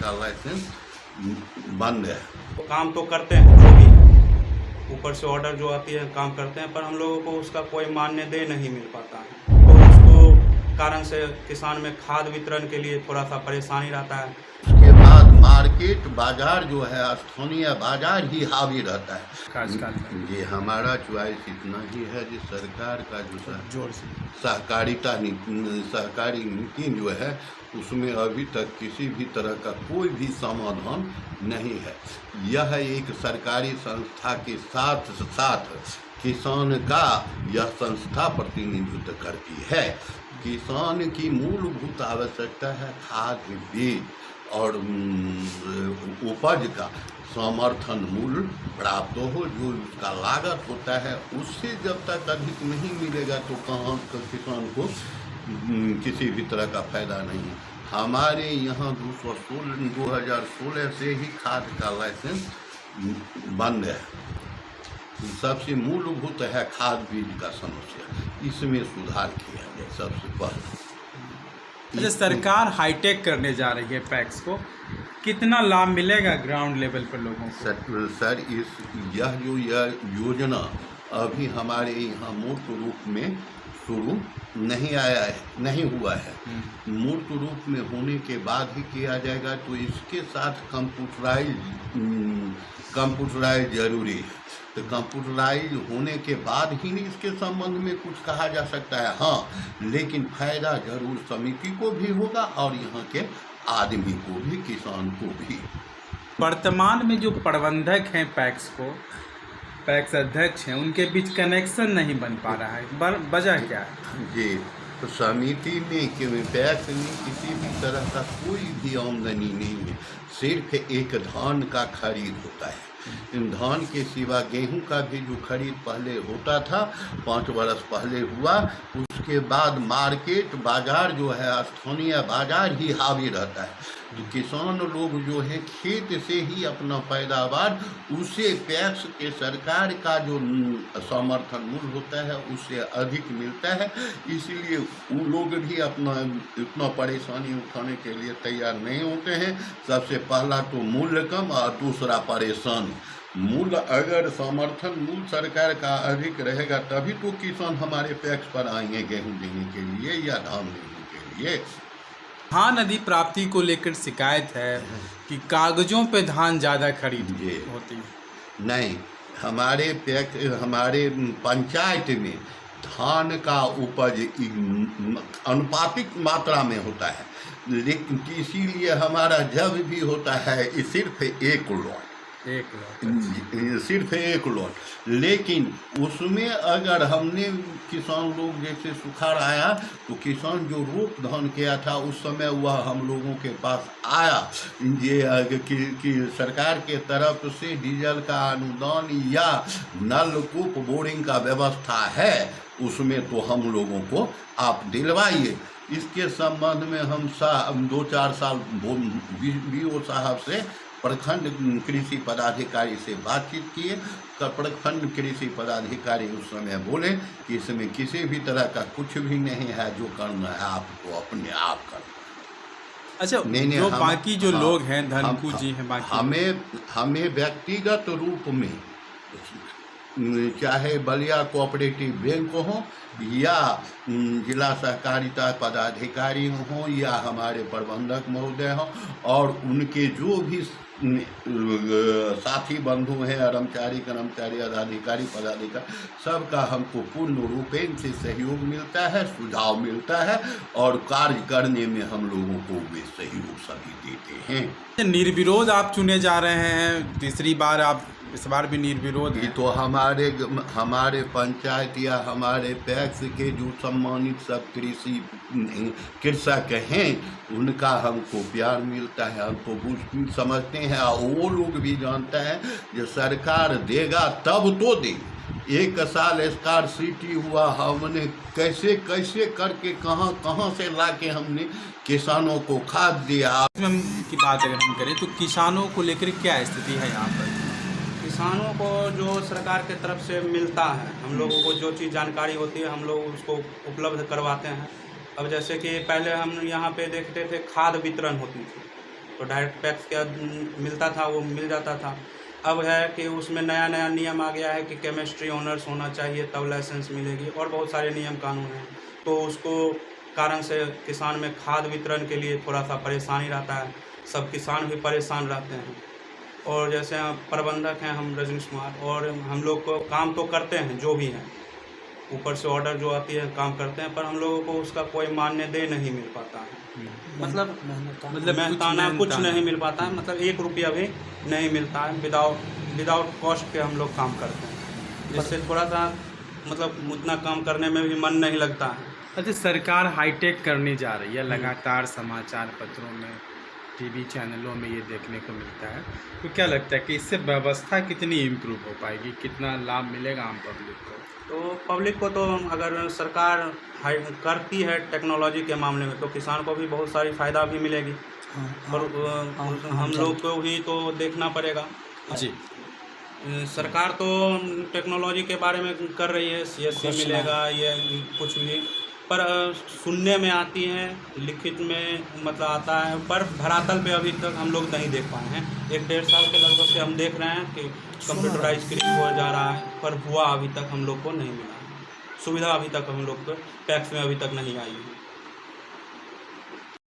का लाइसेंस बंद है। काम तो करते हैं जो भी है, ऊपर से ऑर्डर जो आती है काम करते हैं, पर हम लोगों को उसका कोई मानदेय नहीं मिल पाता है। तो उसको कारण से किसान में खाद वितरण के लिए थोड़ा सा परेशानी रहता है। उसके बाद मार्केट बाजार जो है स्थानीय बाजार ही हावी रहता है। ये हमारा चॉइस इतना ही है कि सरकार का जो सहकारी नीति जो है उसमें अभी तक किसी भी तरह का कोई भी समाधान नहीं है। यह एक सरकारी संस्था के साथ साथ किसान का यह संस्था प्रतिनिधित्व करती है। किसान की मूलभूत आवश्यकता है खाद बीज और उपज का समर्थन मूल्य प्राप्त हो, जो उसका लागत होता है उससे जब तक अधिक नहीं मिलेगा तो कहाँ किसान को किसी भी तरह का फायदा नहीं। हमारे यहाँ 2016 से ही खाद का लाइसेंस बंद है। सबसे मूलभूत है खाद बीज का समस्या, इसमें सुधार किया जाए सबसे पहले। अच्छा, सरकार हाईटेक करने जा रही है पैक्स को, कितना लाभ मिलेगा ग्राउंड लेवल पर लोगों को? सर यह योजना अभी हमारे यहाँ मूर्त रूप में शुरू नहीं हुआ है। मूर्त रूप में होने के बाद ही किया जाएगा, तो इसके साथ कंप्यूटराइज जरूरी है। तो कंप्यूटराइज होने के बाद ही नहीं इसके संबंध में कुछ कहा जा सकता है। हाँ, लेकिन फायदा जरूर समिति को भी होगा और यहाँ के आदमी को भी, किसान को भी। वर्तमान में जो प्रबंधक हैं पैक्स अध्यक्ष हैं, उनके बीच कनेक्शन नहीं बन पा रहा है, वजह क्या है? जी, तो समिति में पैक्स में किसी भी तरह का कोई भी आमदनी नहीं है, सिर्फ एक धान का खरीद होता है। धान के सिवा गेहूं का भी जो खरीद पहले होता था 5 वर्ष पहले हुआ, उसके बाद मार्केट बाजार जो है स्थानीय बाजार ही हावी रहता है। किसान लोग जो है खेत से ही अपना पैदावार उसे पैक्स के सरकार का जो समर्थन मूल्य होता है उससे अधिक मिलता है, इसलिए उन लोग भी अपना इतना परेशानी उठाने के लिए तैयार नहीं होते हैं। सबसे पहला तो मूल्य कम और दूसरा परेशानी। मूल्य अगर समर्थन मूल्य सरकार का अधिक रहेगा तभी तो किसान हमारे पैक्स पर आएंगे गेहूं देने के लिए या धान देने के लिए। धान आदि प्राप्ति को लेकर शिकायत है कि कागजों पे धान ज़्यादा खरीद होती है। नहीं, हमारे पंचायत में धान का उपज अनुपातिक मात्रा में होता है, लेकिन इसीलिए हमारा जब भी होता है सिर्फ एक लॉट, सिर्फ एक लॉट। लेकिन उसमें अगर हमने किसान लोग जैसे सुखाड़ आया तो किसान जो रोप धान किया था उस समय वह हम लोगों के पास आया, ये कि सरकार के तरफ से डीजल का अनुदान या नलकूप बोरिंग का व्यवस्था है, उसमें तो हम लोगों को आप दिलवाइए। इसके संबंध में हम 2-4 साल BO साहब से प्रखंड कृषि पदाधिकारी से बातचीत किए। प्रखंड कृषि पदाधिकारी उस समय बोले कि इसमें किसी भी तरह का कुछ भी नहीं है, जो करना है आपको अपने आप करना। अच्छा, जो बाकी जो लोग हैं, धनकू जी हैं, बाकी हमें व्यक्तिगत रूप में चाहे बलिया कोऑपरेटिव बैंक हो या जिला सहकारिता पदाधिकारी हों या हमारे प्रबंधक महोदय हों और उनके जो भी साथी बंधु हैं, कर्मचारी अधिकारी पदाधिकारी, सबका हमको पूर्ण रूपेण से सहयोग मिलता है, सुझाव मिलता है और कार्य करने में हम लोगों को वे सहयोग सभी देते हैं। निर्विरोध आप चुने जा रहे हैं, तीसरी बार आप इस बार भी निर्विरोध हैं। तो हमारे पंचायत या हमारे पैक्स के जो सम्मानित सब कृषक हैं उनका हमको प्यार मिलता है, हमको समझते हैं और वो लोग भी जानते हैं जो सरकार देगा तब तो देगी। 1 साल स्कार्सिटी हुआ, हमने कैसे करके कहाँ से लाके हमने किसानों को खाद दिया। की बात अगर हम करें तो किसानों को लेकर क्या स्थिति है यहाँ पर? किसानों को जो सरकार के तरफ से मिलता है, हम लोगों को जो चीज़ जानकारी होती है हम लोग उसको उपलब्ध करवाते हैं। अब जैसे कि पहले हम यहाँ पे देखते थे खाद वितरण होती थी, तो डायरेक्ट पैक्स क्या मिलता था वो मिल जाता था। अब है कि उसमें नया नया नियम आ गया है कि केमिस्ट्री ऑनर्स होना चाहिए तब लाइसेंस मिलेगी, और बहुत सारे नियम कानून हैं। तो उसको कारण से किसान में खाद वितरण के लिए थोड़ा सा परेशानी रहता है, सब किसान भी परेशान रहते हैं। और जैसे प्रबंधक हैं हम रजनीश कुमार, और हम लोग को काम तो करते हैं जो भी है, ऊपर से ऑर्डर जो आती है काम करते हैं, पर हम लोगों को उसका कोई मानदेय नहीं मिल पाता है। मतलब मेहनताना कुछ नहीं मिल पाता है, मतलब 1 रुपया भी नहीं मिलता है। विदाउट कॉस्ट के हम लोग काम करते हैं, जिससे थोड़ा सा मतलब उतना काम करने में भी मन नहीं लगता है। अच्छा, सरकार हाईटेक करने जा रही है, लगातार समाचार पत्रों में, टीवी चैनलों में ये देखने को मिलता है। तो क्या लगता है कि इससे व्यवस्था कितनी इम्प्रूव हो पाएगी, कितना लाभ मिलेगा आम पब्लिक को? तो पब्लिक को तो अगर सरकार करती है टेक्नोलॉजी के मामले में, तो किसान को भी बहुत सारी फ़ायदा भी मिलेगी। और हम लोग को भी तो देखना पड़ेगा। जी, सरकार तो टेक्नोलॉजी के बारे में कर रही है, CSC मिलेगा, ये कुछ भी, पर सुनने में आती हैं, लिखित में मतलब आता है, पर धरातल पे अभी तक हम लोग नहीं देख पाए हैं। 1-1.5 साल के लगभग से हम देख रहे हैं कि कंप्यूटराइज हो जा रहा है, पर हुआ अभी तक हम लोग को नहीं मिला। सुविधा अभी तक हम लोग को पैक्स में अभी तक नहीं आई है।